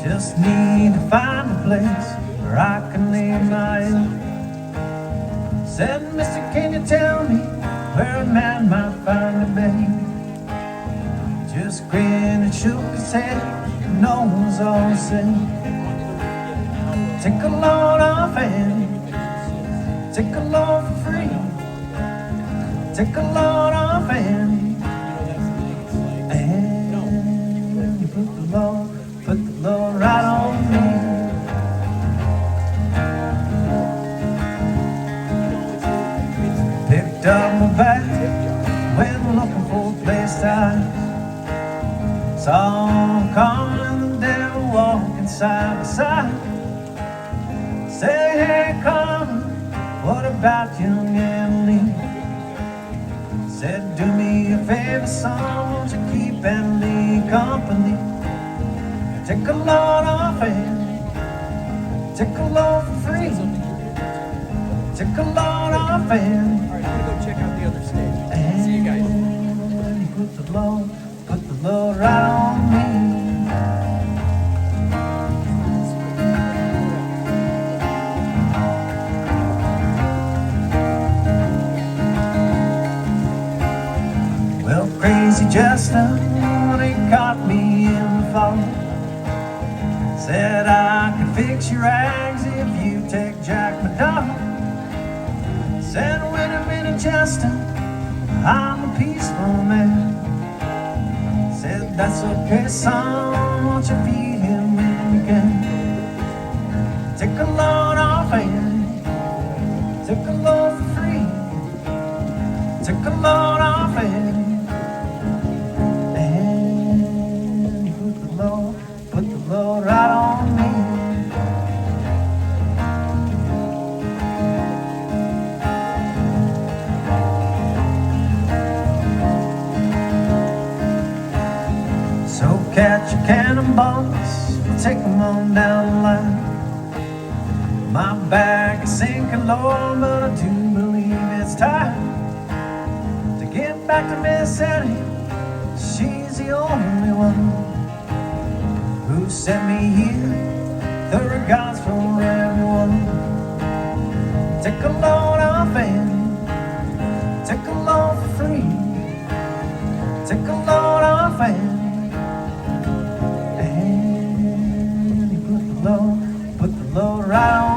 Just need to find a place where I can lay my head. Said, mister, can you tell me where a man might find a bed? He just grinned and shook his head, and no one's all the same. Take a load off and take a load for free. Take a load off and you put the load right on me. Picked up my bag, went looking for a place to hide. Saw him coming and the devil walking side by side. Say, hey, come, what about young Emily? Said, do me a favor, son, won't you keep Emily company? Take a load off and take a load for free. Take a load off and Alright, I'm gonna go check out the other stage. See you guys. and you put the load right on me. Well, crazy Jester, he caught me in the fall. Said I can fix your rags if you take Jack my dog. Said, wait a minute, Jester, I'm a peaceful man. Said, that's okay, son, won't you feed him when you can? Take a load off and take a load for free. Take a load off and put the load right on me. So catch your cannonballs, take them on down the line. My bag is sinking low, but I do believe it's time to get back to Miss Annie. She's the only one who sent me here. The regards for everyone. Take a load off and take a load for free. Take a load off and you put the load right on.